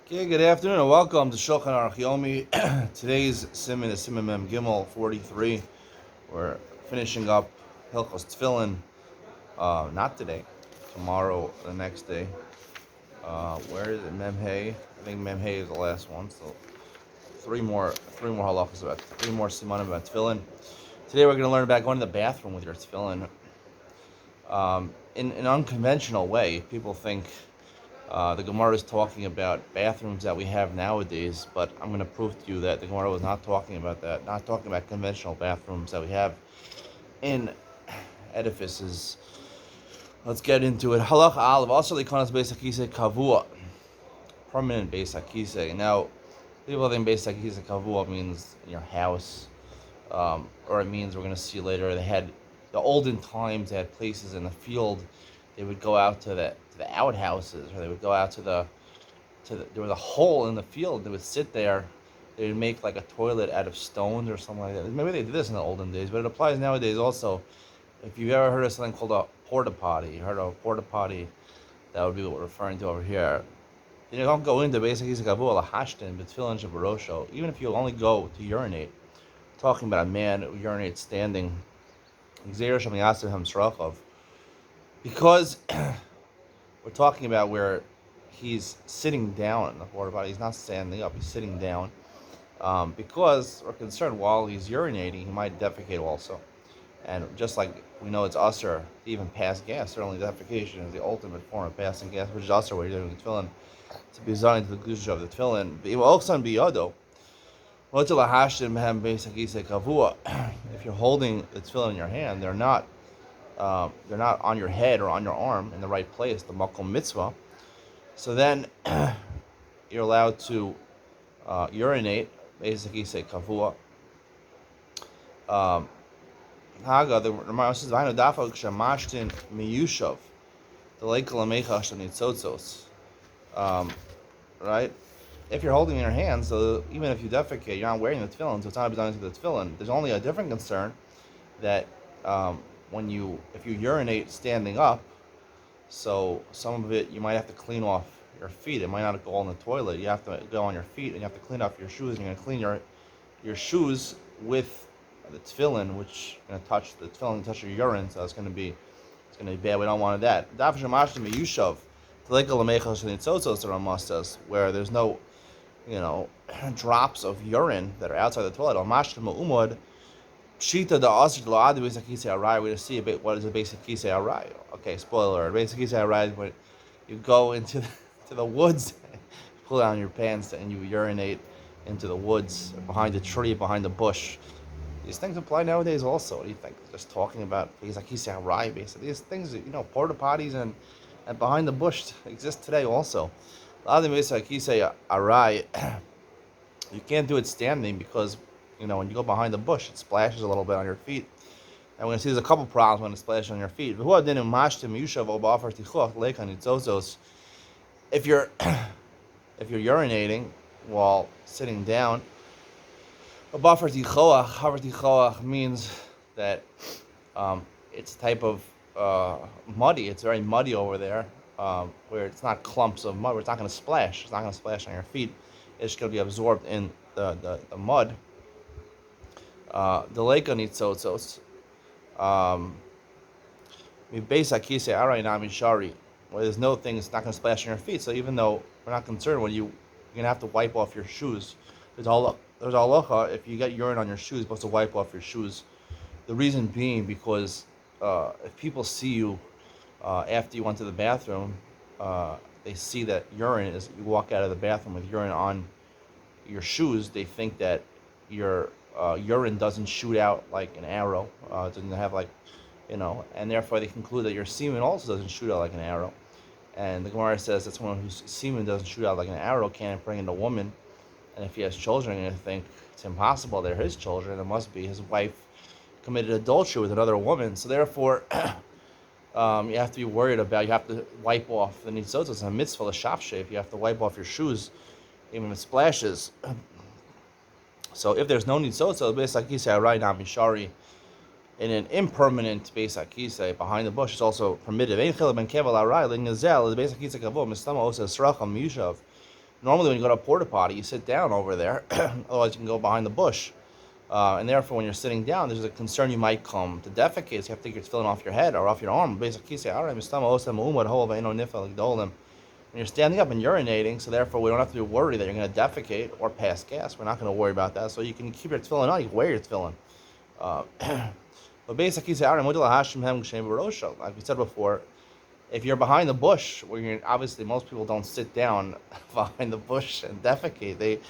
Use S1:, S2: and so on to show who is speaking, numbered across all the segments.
S1: Okay, good afternoon and welcome to Shulchan Aruch Yomi. Today's Siman is Siman Mem Gimel 43. We're finishing up Hilchos Tefillin. Not today, tomorrow, the next day. Where is it? Mem Hey. I think Mem Hey is the last one. So three more halachas about three more simanim about Tefillin. Today we're going to learn about going to the bathroom with your Tefillin. In an unconventional way, people think. The Gemara is talking about bathrooms that we have nowadays, but I'm going to prove to you that the Gemara was not talking about that, not talking about conventional bathrooms that we have in edifices. Let's get into it. Halach Aleph, also likonas beis hakisei kavua, permanent beis hakisei. Now, people think beis hakisei kavua means in your house, or it means we're going to see later. The olden times, they had places in the field. They would go out to the outhouses, or they would go out there was a hole in the field. They would sit there. They would make like a toilet out of stones or something like that. Maybe they did this in the olden days, but it applies nowadays also. If you've ever heard of something called a porta potty, you heard of a porta potty, that would be what we're referring to over here. You don't go into basically lahashtin b'tefillin shebarosho. Even if you only go to urinate, talking about a man who urinates standing, because we're talking about where he's sitting down in the porta potty. He's not standing up. He's sitting down. Because we're concerned while he's urinating, he might defecate also. And just like we know it's usher to even pass gas, certainly defecation is the ultimate form of passing gas, which is usher where you're doing the tefillin to be designed to the gusha of the tefillin. If you're holding the tefillin in your hand, they're not on your head or on your arm in the right place, the makom mitzvah. So then you're allowed to urinate, basically say kavua. Haga, the Ramah says, "V'hainu dafa kshamashtin miyushav, the leikal amecha shanitzotzos." Right? If you're holding in your hands, so even if you defecate, you're not wearing the tefillin, so it's not designed to the tefillin. There's only a different concern that if you urinate standing up, so some of it you might have to clean off your feet. It might not go in the toilet. You have to go on your feet and you have to clean off your shoes. And you're going to clean your shoes with the tefillin, which is going to touch the tefillin, touch your urine. So it's going to be bad. We don't want that. Where there's no, drops of urine that are outside the toilet. Shita the asr lo adi basic kisei arai. We see a bit what is a basic kisei arai. Okay, spoiler. Basic kisei arai is when you go into the woods, pull down your pants, and you urinate into the woods, behind the tree, behind the bush. These things apply nowadays also. What do you think? Just talking about basic kisei arai, basically. These things, porta potties and behind the bush exist today also. Adi basic kisei arai. You can't do it standing because when you go behind the bush, it splashes a little bit on your feet. And we're going to see there's a couple problems when it splashes on your feet. If you're urinating while sitting down, means that it's a type of muddy. It's very muddy over there, where it's not clumps of mud, where it's not going to splash. It's not going to splash on your feet. It's going to be absorbed in the mud. The lake on itzotzos. Where there's no thing, it's not going to splash on your feet. So even though we're not concerned, you're going to have to wipe off your shoes. There's halacha, if you get urine on your shoes, you're supposed to wipe off your shoes. The reason being because if people see you after you went to the bathroom, they see that you walk out of the bathroom with urine on your shoes, they think that your urine doesn't shoot out like an arrow. It doesn't have and therefore they conclude that your semen also doesn't shoot out like an arrow. And the Gemara says that someone whose semen doesn't shoot out like an arrow can't bring in a woman. And if he has children, and I think it's impossible they're his children, it must be his wife committed adultery with another woman. So therefore, you have to be worried about, you have to wipe off the nitzotzos. It's a mitzvah, a shafshef. You have to wipe off your shoes, even if it splashes. So if there's no nitzotzos, beis hakisei arai not mishari. In an impermanent beis hakisei behind the bush, it's also permitted. Ein chilek ben kevel arai lingazel the beis hakisei kavod mistama osa esracham miyushav. Normally, when you go to a porta potty, you sit down over there. Otherwise, you can go behind the bush. And therefore, when you're sitting down, there's a concern you might come to defecate. So you have to take your tefillin off your head or off your arm. Basically, say, when you're standing up and urinating, so therefore we don't have to be worried that you're going to defecate or pass gas. We're not going to worry about that. So you can keep your tefillin on. You can wear your tefillin. But basically, like we said before, if you're behind the bush, where you're obviously most people don't sit down behind the bush and defecate. They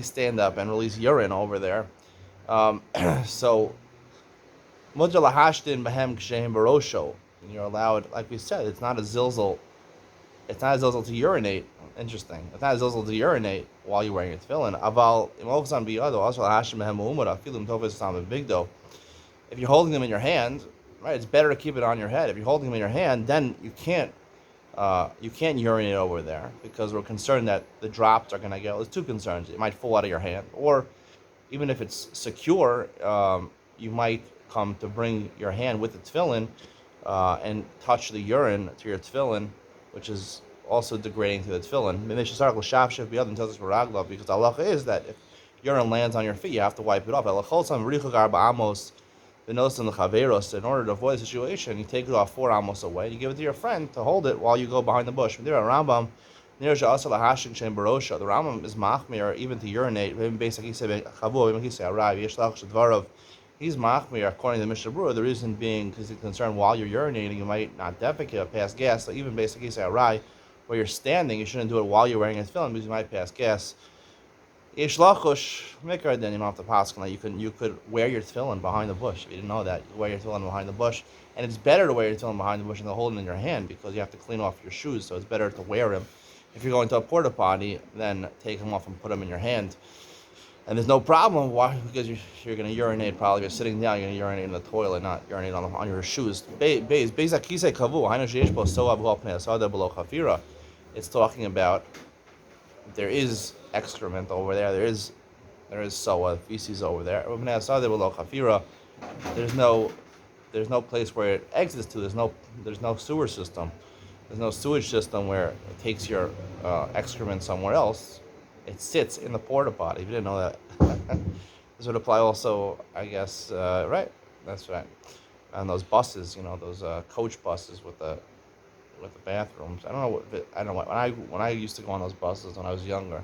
S1: stand up and release urine over there. So you're allowed, like we said, it's not a zilzal. It's not a zilzal to urinate. Interesting. It's not a zilzal to urinate while you're wearing your tefillin. If you're holding them in your hand, right, it's better to keep it on your head. If you're holding them in your hand, then you can't urinate over there because we're concerned that the drops are going to get. There's two concerns. It might fall out of your hand, or even if it's secure, you might come to bring your hand with the tefillin and touch the urine to your tefillin, which is also degrading to the tefillin. Because Allah is that if urine lands on your feet, you have to wipe it off. In order to avoid the situation, you take it off 4 amos away. You give it to your friend to hold it while you go behind the bush. The Rambam is machmir even to urinate. He's machmir according to the Mishnah Berurah. The reason being because he's concerned while you're urinating, you might not defecate or pass gas. So even basically say arai, where you're standing, you shouldn't do it while you're wearing a tefillin because you might pass gas. Yesh lachush mikra, then you don't have to pass. You could wear your tefillin behind the bush. If you didn't know that, you wear your tefillin behind the bush, and it's better to wear your tefillin behind the bush and to hold it in your hand because you have to clean off your shoes. So it's better to wear them. If you're going to a porta potty, then take them off and put them in your hand. And there's no problem. Why? Because you're going to urinate. Probably if you're sitting down, you're going to urinate in the toilet, not urinate on your shoes. It's talking about there is excrement over there. There is soa, feces over there. There's no place where it exits to. There's no sewer system. There's no sewage system where it takes your excrement somewhere else. It sits in the porta potty. If you didn't know that, this would apply also, I guess. Right, that's right. And those buses, those coach buses with the bathrooms. I don't know when I used to go on those buses when I was younger.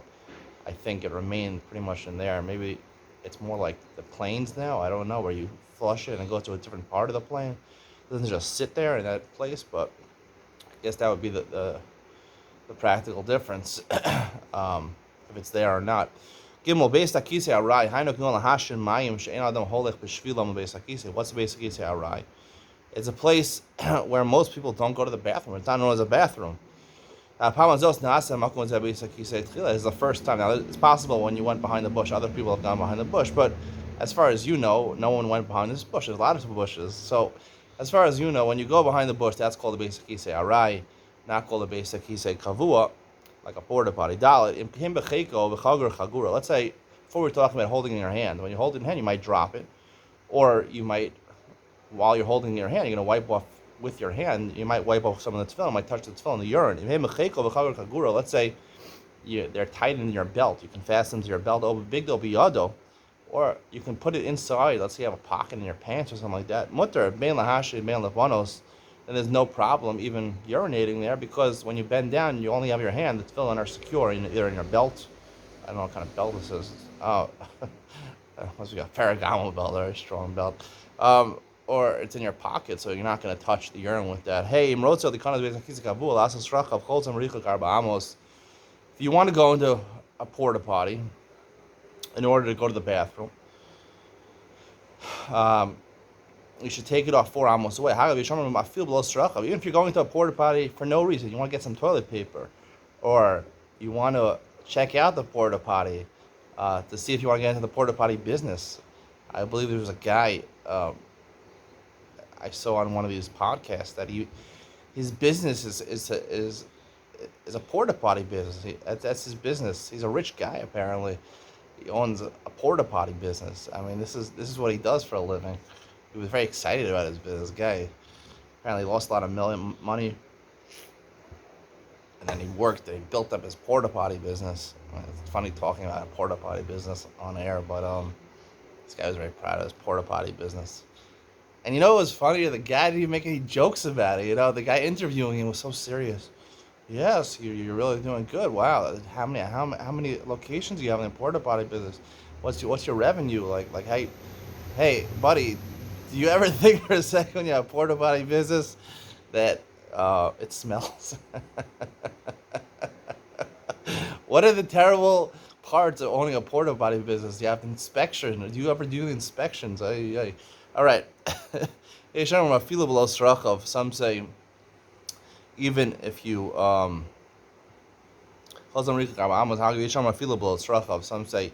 S1: I think it remained pretty much in there. Maybe it's more like the planes now. I don't know, where you flush it and it goes to a different part of the plane. It doesn't just sit there in that place, but I guess that would be the practical difference. If it's there or not. Gimel beis takisei arai. Hainu kinol lahashin mayim she'en adam holech b'shvilam beis takisei. What's the beis takisei arai? It's a place where most people don't go to the bathroom. It's not known as a bathroom. It's the first time. Now, it's possible when you went behind the bush, other people have gone behind the bush, but as far as you know, no one went behind this bush. There's a lot of bushes. So, as far as you know, when you go behind the bush, that's called the beis takisei arai, not called the beis takisei kavua, like a porta potty. Let's say, before we're talking about holding in your hand, when you hold it in your hand, you might drop it, or you might, while you're holding in your hand, you're going to wipe off with your hand. You might wipe off some of the tefillin, might touch the tefillin, the urine. Let's say they're tied in your belt. You can fasten them to your belt, or you can put it inside. Let's say you have a pocket in your pants or something like that. Mutter, bein lahashi, bein levanos. And there's no problem even urinating there because when you bend down, you only have your hand. The tefillin are secure either in your belt. I don't know what kind of belt this is. Oh, must be a Ferragamo belt, a very strong belt. Or it's in your pocket, so you're not going to touch the urine with that. Hey, if you want to go into a porta potty in order to go to the bathroom, you should take it off 4 amos away. Even if you're going to a porta potty for no reason, you want to get some toilet paper, or you want to check out the porta potty to see if you want to get into the porta potty business. I believe there was a guy I saw on one of these podcasts that his business is a porta potty business. That's his business. He's a rich guy apparently. He owns a porta potty business. I mean, this is what he does for a living. He was very excited about his business. Guy apparently lost a lot of money and then he built up his porta potty business. It's funny talking about a porta potty business on air, but this guy was very proud of his porta potty business. And you know what was funny? The guy didn't even make any jokes about it. You know, the guy interviewing him was so serious. Yes, you're really doing good. Wow, how many locations do you have in the porta potty business? What's your revenue like? Hey, buddy, do you ever think for a second when you have a porta potty business that it smells? What are the terrible parts of owning a porta potty business? You have inspection. Do you ever do the inspections? All right. Some say even if you some say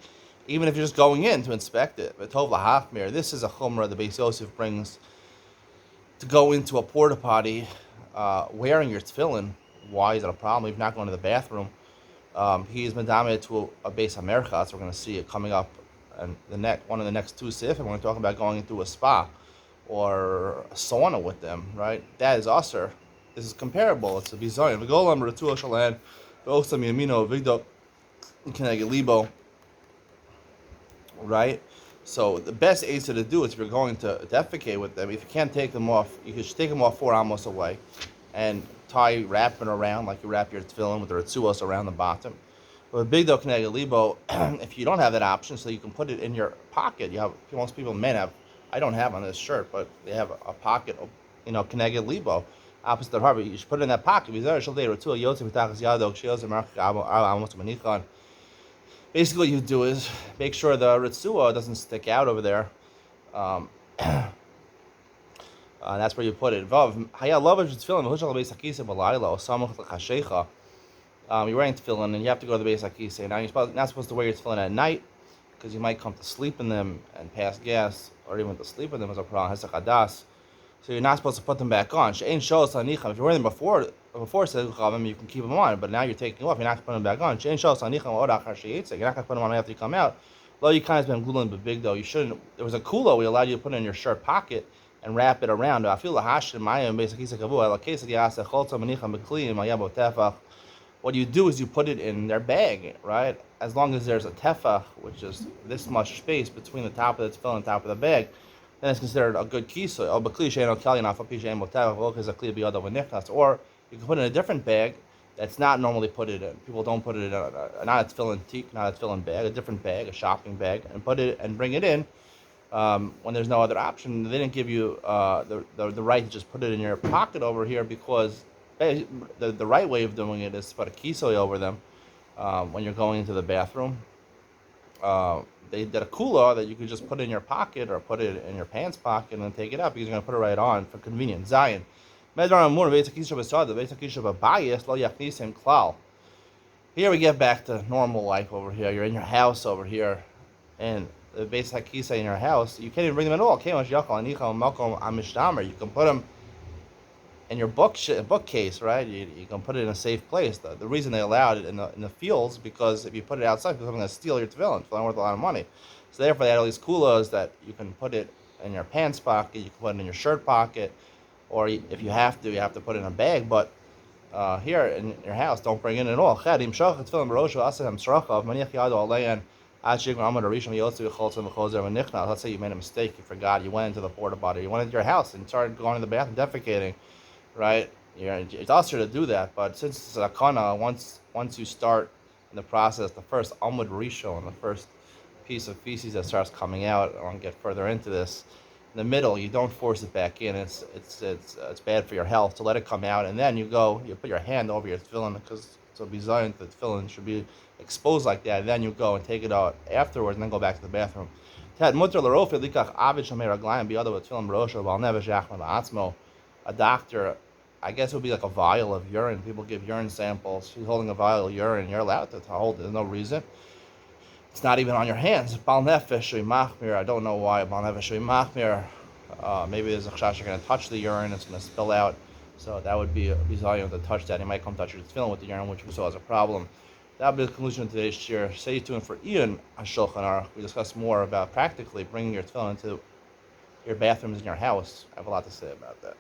S1: even if you're just going in to inspect it. This is a chumrah the Beis Yosef brings to go into a porta potty wearing your tefillin. Why is that a problem? If you're not going to the bathroom, he is medame to a Beis HaMerchatz. We're going to see it coming up, and one of the next two sif, and we're going to talk about going into a spa or a sauna with them. Right? That is usher. This is comparable. It's a bizayon. V'golam retua shalan, v'osam yamino v'igdo keneged libo. Right? So the best answer to do is if you're going to defecate with them, if you can't take them off, you should take them off 4 amos away and wrap it around like you wrap your tefillin with the retzuos around the bottom. But a big keneged libo, if you don't have that option, so you can put it in your pocket. Most people, men have, I don't have on this shirt, but they have a pocket, keneged libo. Opposite the harbor, you should put it in that pocket. Basically, what you do is make sure the ritzua doesn't stick out over there. That's where you put it. You're wearing tefillin, and you have to go to the Beis HaKisei. Now, you're not supposed to wear your tefillin at night, because you might come to sleep in them and pass gas, or even to sleep in them is a problem. So you're not supposed to put them back on. If you're wearing them before you can keep them on, but now you're taking off, you're not going to put them back on. You're not going to put them on after you come out. You shouldn't. There was a kulo we allowed you to put it in your shirt pocket and wrap it around. What you do is you put it in their bag, right? As long as there's a tefach, which is this much space between the top of the tefillin and the top of the bag, then it's considered a good kisoy. Or you can put it in a different bag that's not normally put it in. People don't put it in not a tefillin teak, not a tefillin bag, a different bag, a shopping bag, and put it and bring it in when there's no other option. They didn't give you the right to just put it in your pocket over here, because the right way of doing it is to put a kisoy over them when you're going into the bathroom. They did a kula that you could just put in your pocket or put it in your pants pocket and then take it out, because you're going to put it right on for convenience. Zion. Here we get back to normal life over here. You're in your house over here, and the Beis HaKisei in your house, you can't even bring them at all. You can put them in your bookcase, right? You can put it in a safe place. The reason they allowed it in the fields, because if you put it outside, people are going to steal your tefillin. It's worth a lot of money. So therefore, they had all these kulas that you can put it in your pants pocket, you can put it in your shirt pocket, or if you have to put it in a bag. But here in your house, don't bring it at all. Let's say you made a mistake, you forgot, you went into the porta potty, you went into your house and started going to the bathroom defecating. Right? It's usher to do that, but since it's a kana, once you start in the process, the first amud rishon, the first piece of feces that starts coming out, I want to get further into this. In the middle, you don't force it back in. It's bad for your health to let it come out, and then you put your hand over your tefillin, because it's a bizayon that the tefillin should be exposed like that. And then you go and take it out afterwards, and then go back to the bathroom. A doctor, I guess it would be like a vial of urine. People give urine samples. He's holding a vial of urine. You're allowed to hold it. There's no reason. It's not even on your hands. Bal nefesh machmir. I don't know why. Bal nefesh machmir. Maybe there's a chash you're going to touch the urine. It's going to spill out. So that would be a bizayon to touch that. He might come touch your tefillin with the urine, which we saw as a problem. That would be the conclusion of today's shir. Stay tuned for Ian Shulchan Aruch. We discuss more about practically bringing your tefillin into your bathrooms in your house. I have a lot to say about that.